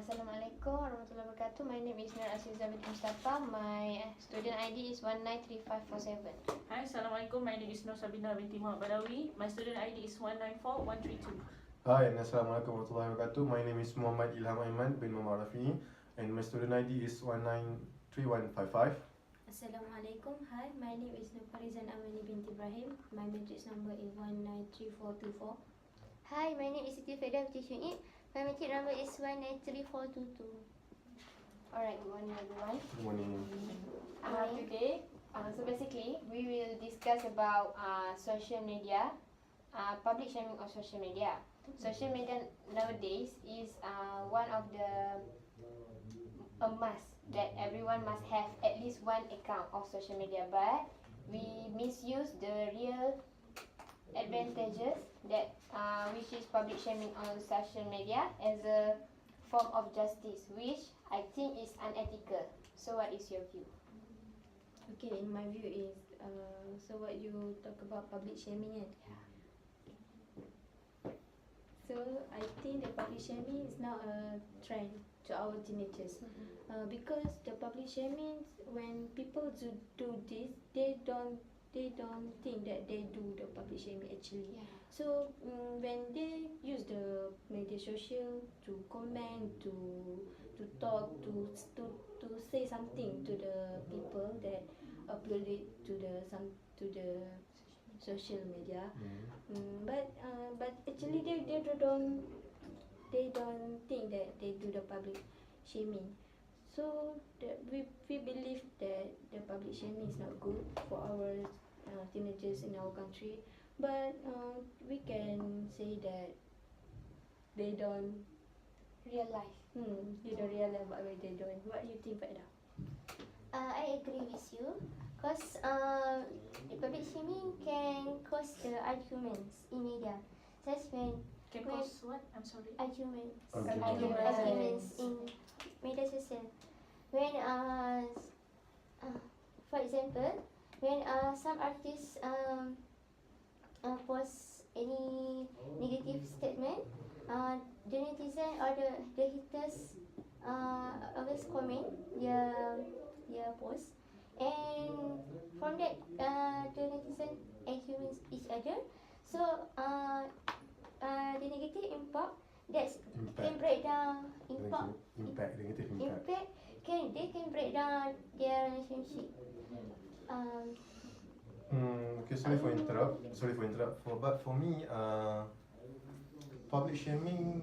Assalamualaikum warahmatullahi wabarakatuh. My name is Nur Azizah binti Mustafa. My student ID is 193547. Hi, Assalamualaikum. My name is Nur Sabina binti Muhammad Badawi. My student ID is 194132. Hi, and Assalamualaikum warahmatullahi wabarakatuh. My name is Muhammad Ilham Aiman bin Muhammad Rafi, and my student ID is 193155. Assalamualaikum. Hi, my name is Nufarizan Amani binti Ibrahim. My matrix number is 193424. Hi, my name is Siti Fedah binti Syuib. My matric number is 193422. Alright, good morning everyone. Good morning. Today, so basically, we will discuss about social media, public shaming of social media. Social media nowadays is one of a must that everyone must have at least one account of social media, but we misuse the real advantages that which is public shaming on social media as a form of justice, which I think is unethical. So what is your view? Okay, in my view is so what you talk about public shaming kan? So I think the public shaming is now a trend to our teenagers. Because the public shaming, when people do this, they don't think that they do the public shaming actually. Yeah. So when they use the media social to comment, to talk, to say something to the people that upload it to the social media, but actually they don't think that they do the public shaming. So we believe that the public shaming is not good for our teenagers in our country, but we can say that they don't Real life. they don't realize what they doing. What do you think, Faida? I agree with you, because the public shaming can cause the arguments in media. Just when Can cause what? I'm sorry. arguments Arguments. in media social. When for example, when some artists post any negative statement, the netizen or the haters always comment their post, and from that the netizen arguments each other. So the negative impact can break down Negative impact. they can break down their relationship. Okay, sorry for interrupt. But for me, public shaming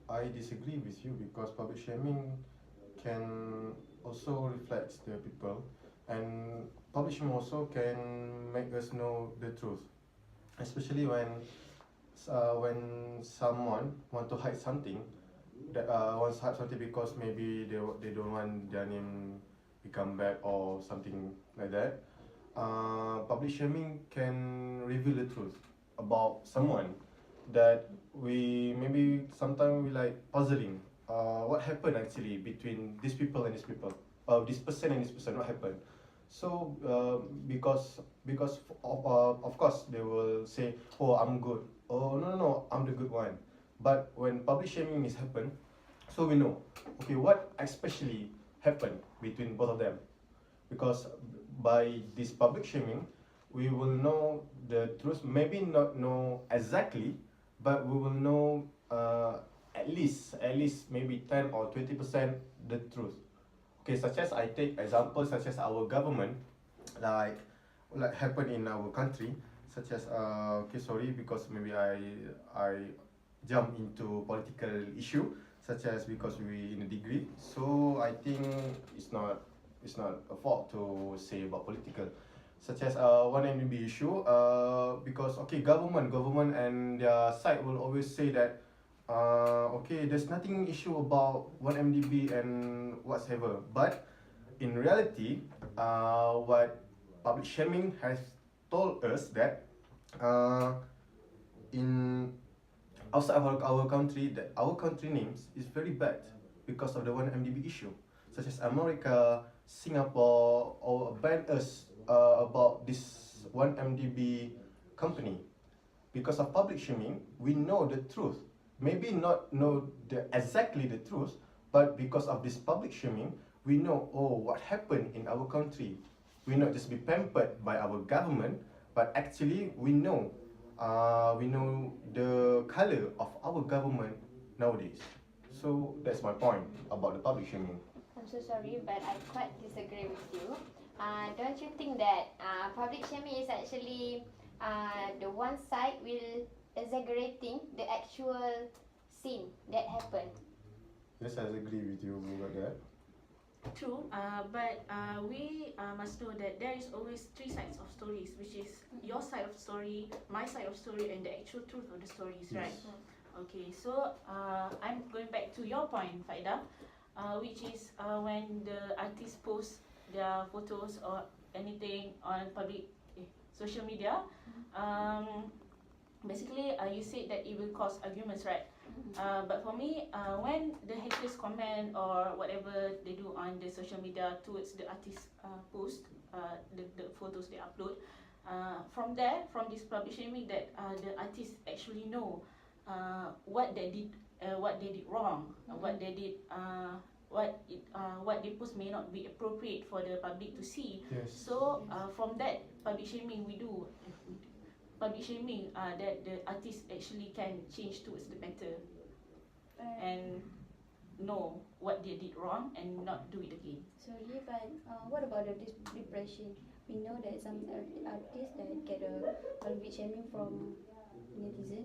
I disagree with you, because public shaming can also reflect the people, and public shaming also can make us know the truth, especially when someone want to hide something, because maybe they don't want their name become bad or something like that. Public shaming can reveal the truth about someone that maybe sometimes we like puzzling. What happened actually between these people and these people? This person and this person, what happened? So because of course they will say, oh, I'm good. Oh, no, I'm the good one. But when public shaming is happen, so we know, okay, what especially happened between both of them, because by this public shaming we will know the truth, maybe not know exactly, but we will know at least maybe 10 or 20% the truth. Okay, such as I take example, such as our government, like happen in our country, such as okay, sorry, because maybe I jump into political issue, such as because we in a degree, so I think it's not a fault to say about political, such as one MDB issue, because okay, government and their side will always say that okay, there's nothing issue about 1MDB and whatsoever, but in reality, what public shaming has told us that in outside of our country, that our country names is very bad because of the 1MDB issue, such as America, Singapore, or ban us about this 1MDB company. Because of public shaming, we know the truth maybe not know exactly the truth, but because of this public shaming, we know, oh, what happened in our country. We not just be pampered by our government, but actually we know the color of our government nowadays. So that's my point about the public shaming. I'm so sorry, but I quite disagree with you. Don't you think that public shaming is actually the one side will exaggerating the actual scene that happened? Yes, I agree with you about that. True, but we must know that there is always three sides of stories, which is your side of story, my side of story, and the actual truth of the stories, right? Yes. Okay, so I'm going back to your point, Faida, which is when the artists post their photos or anything on public social media. Basically, you said that it will cause arguments, right? But for me, when the haters comment or whatever they do on the social media towards the artist post, the photos they upload, from this public shaming, that the artists actually know what they did wrong, what they did, what they post may not be appropriate for the public to see. Yes. So from that public shaming that the artist actually can change towards the better and know what they did wrong and not do it again. Sorry, but what about the depression? We know that some artists that get a public shaming from netizen,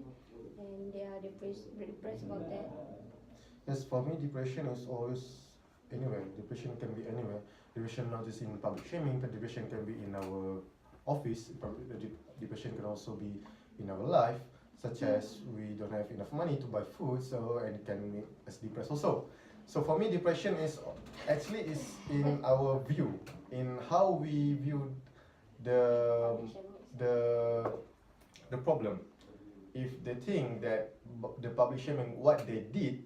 and they are depressed about that. Yes, for me, depression is always anywhere. Depression can be anywhere. Depression not just in public shaming, but depression can be in our office. Depression can also be in our life, such as we don't have enough money to buy food, so and it can make us depressed also. So for me, depression is actually is in our view, in how we view the the problem. If they think that the public shaming what they did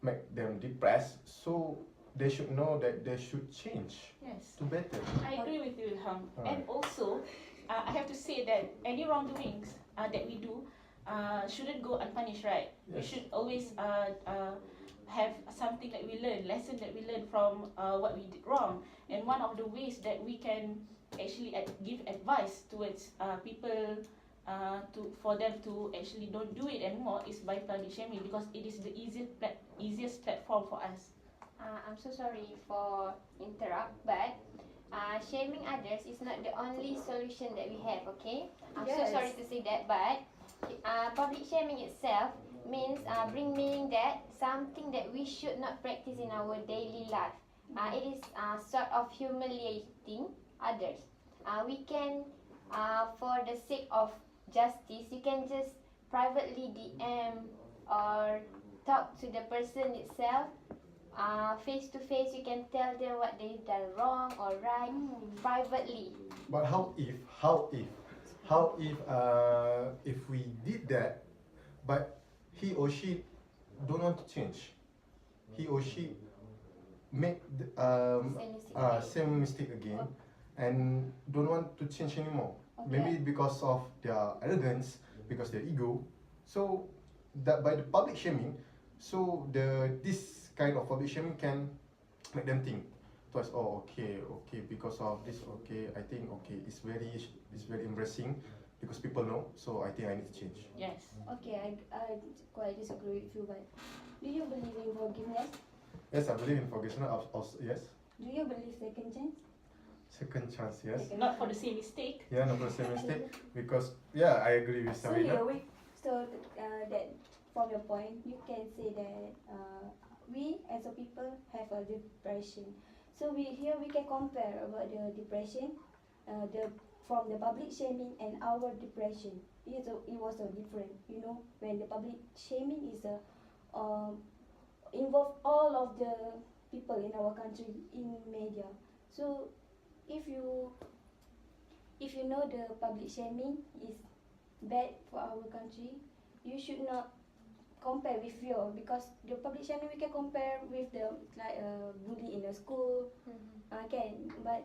make them depressed, so they should know that they should change Yes, to better. I agree with you, Ilham. Alright. And also, I have to say that any wrongdoings that we do shouldn't go unpunished, right? We Yes. should always have something that we learn, lesson that we learn from what we did wrong. And one of the ways that we can actually give advice towards people for them to actually don't do it anymore is by public shaming, because it is the easiest platform for us. I'm so sorry for interrupt, but shaming others is not the only solution that we have, okay? I'm so Yes. sorry to say that, but public shaming itself means meaning that something that we should not practice in our daily life. It is sort of humiliating others. We can, for the sake of justice, you can just privately DM or talk to the person itself. Face to face, you can tell them what they done wrong or right privately. But if we did that, but he or she don't want to change, he or she make the, same mistake again, and don't want to change anymore. Maybe because of their arrogance, because their ego. So that by the public shaming, so this kind of public shaming can make them think twice. Oh, okay, because of this, okay, I think okay, it's very embarrassing because people know. So I think I need to change. Yes. Okay, I quite disagree with you, but do you believe in forgiveness? Yes, I believe in forgiveness. Also, yes, Do you believe second chance? second chance. Yes. Not for the same mistake. Yeah, not for the same mistake. Because yeah, I agree with So Sabrina. that from your point, you can say that we as a people have a depression. So we can compare about the depression, from the public shaming and our depression. It was so different. You know, when the public shaming is involve all of the people in our country in media. So if you know the public shaming is bad for our country, you should not compare with your, because the public shaming we can compare with the bully in the school, can, but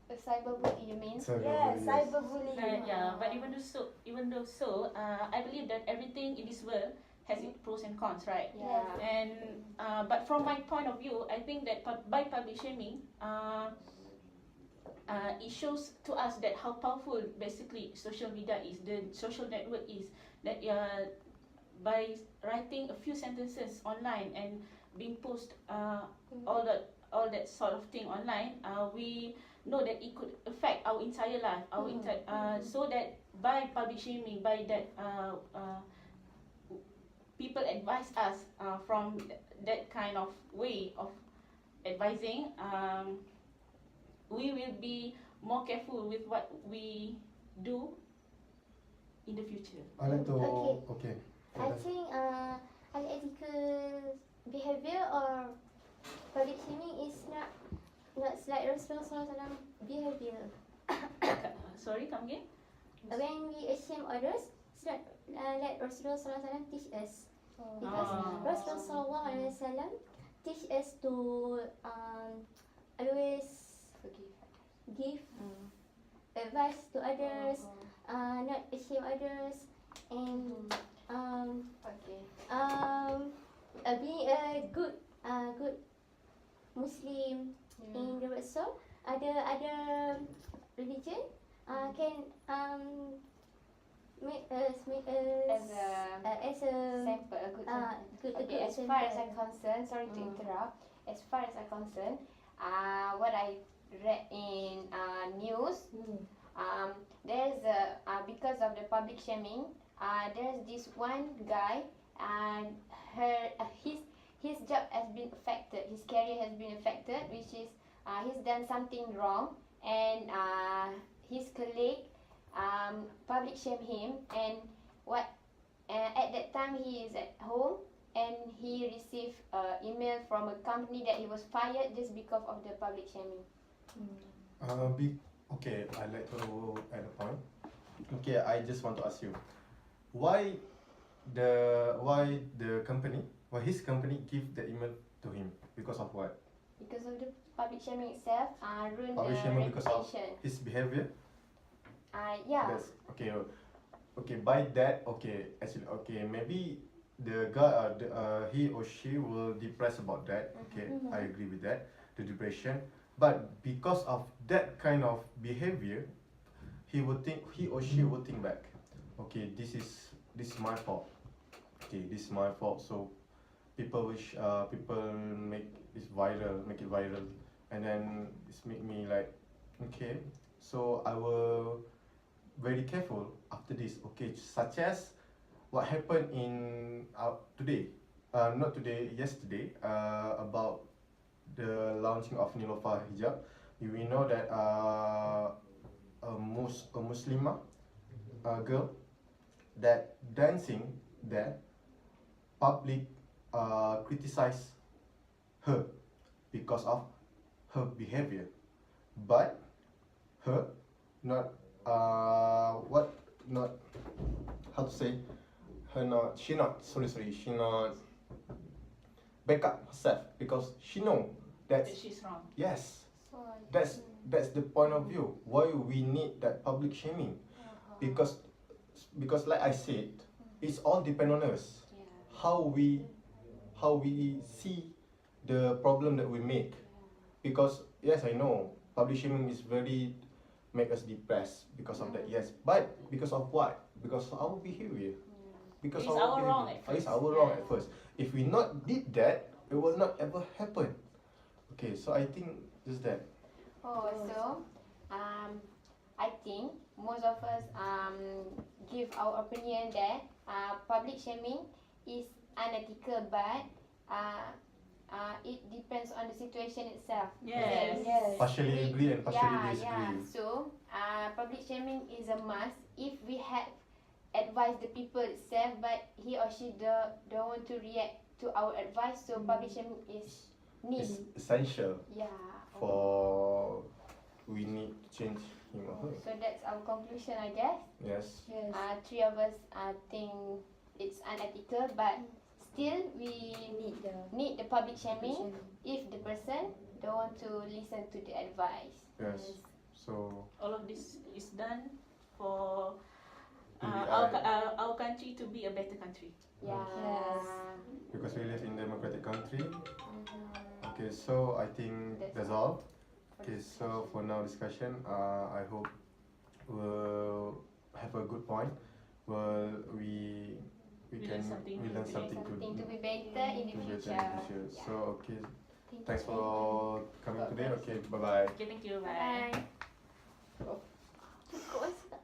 Cyberbully, you mean? yeah, cyberbullying. Yeah, but even though so, I believe that everything in this world has its pros and cons, right? Yeah. And but from my point of view, I think that by public shaming, it shows to us that how powerful basically social media is, the social network is. That by writing a few sentences online and being post all that sort of thing online, we know that it could affect our entire life, so that by public shaming, by that people advise us from that kind of way of advising, we will be more careful with what we do in the future. I like to. Okay. Okay. I think unethical behavior or public shaming is not like Rasulullah SAW behavior. Sorry, come again? When we shame others, it's not like Rasulullah SAW teach us. Because Rasulullah SAW teach us to always give advice to others, not shame others, and being a good Muslim in the world. So other religion can make us As a sample, sample, a good good sample. Okay, as far as I'm concerned, sorry to interrupt. As far as I'm concerned, what I read in news, there's because of the public shaming, there's this one guy, and his job has been affected, his career has been affected, which is he's done something wrong, and his colleague public shame him, and at that time he is at home, and he received email from a company that he was fired just because of the public shaming. Okay, I'd like to add a point. Okay, I just want to ask you, why his company give the email to him? Because of what? Because of the public shaming itself, ruined Public the shaming because of reputation. his behavior? Yeah. That's okay. Okay, by that, okay, actually, okay, maybe the guy, he or she will depress about that. Okay, I agree with that, the depression. But because of that kind of behavior, he or she will think back. Okay, this is my fault. Okay, this is my fault. So people make it viral, and then it's make me like, okay, so I will very careful after this. Okay, such as what happened in today, not today, yesterday, about the launching of Niloufar hijab. We know that a Muslimah girl that dancing there, public criticize her because of her behavior, but her not not how to say, she not back up herself because she know that She's wrong. yes, that's the point of view why we need that public shaming, because like I said, it's all depend on us, how we see the problem that we make. Because yes, I know public shaming is very make us depressed because of that, yes, but because of what? Because of our behavior. Because It's our wrong at It's first. our wrong at first. If we not did that, it will not ever happen. Okay, so I think just that. So I think most of us give our opinion that public shaming is unethical, but it depends on the situation itself. Yes. Partially agree and partially disagree. Yeah. So public shaming is a must if we have advised the people itself, but he or she don't want to react to our advice. So public shaming is It's essential for we need to change him or her. So that's our conclusion, I guess. Yes. Three of us think it's unethical, but still we need the public shaming if the person don't want to listen to the advice. Yes. So All of this is done for PBI. our country to be a better country. Yeah. Because we live in democratic country. Mhm. Okay, so I think that's all. For Okay, this so for now discussion, I hope we'll have a good point. Well, we We can learn something we learn today. something something to to be better in the to better future. in the future. Yeah. So okay, Thank thanks you. for coming God today. bless. Okay, bye bye. Okay, thank you. Bye. Of course.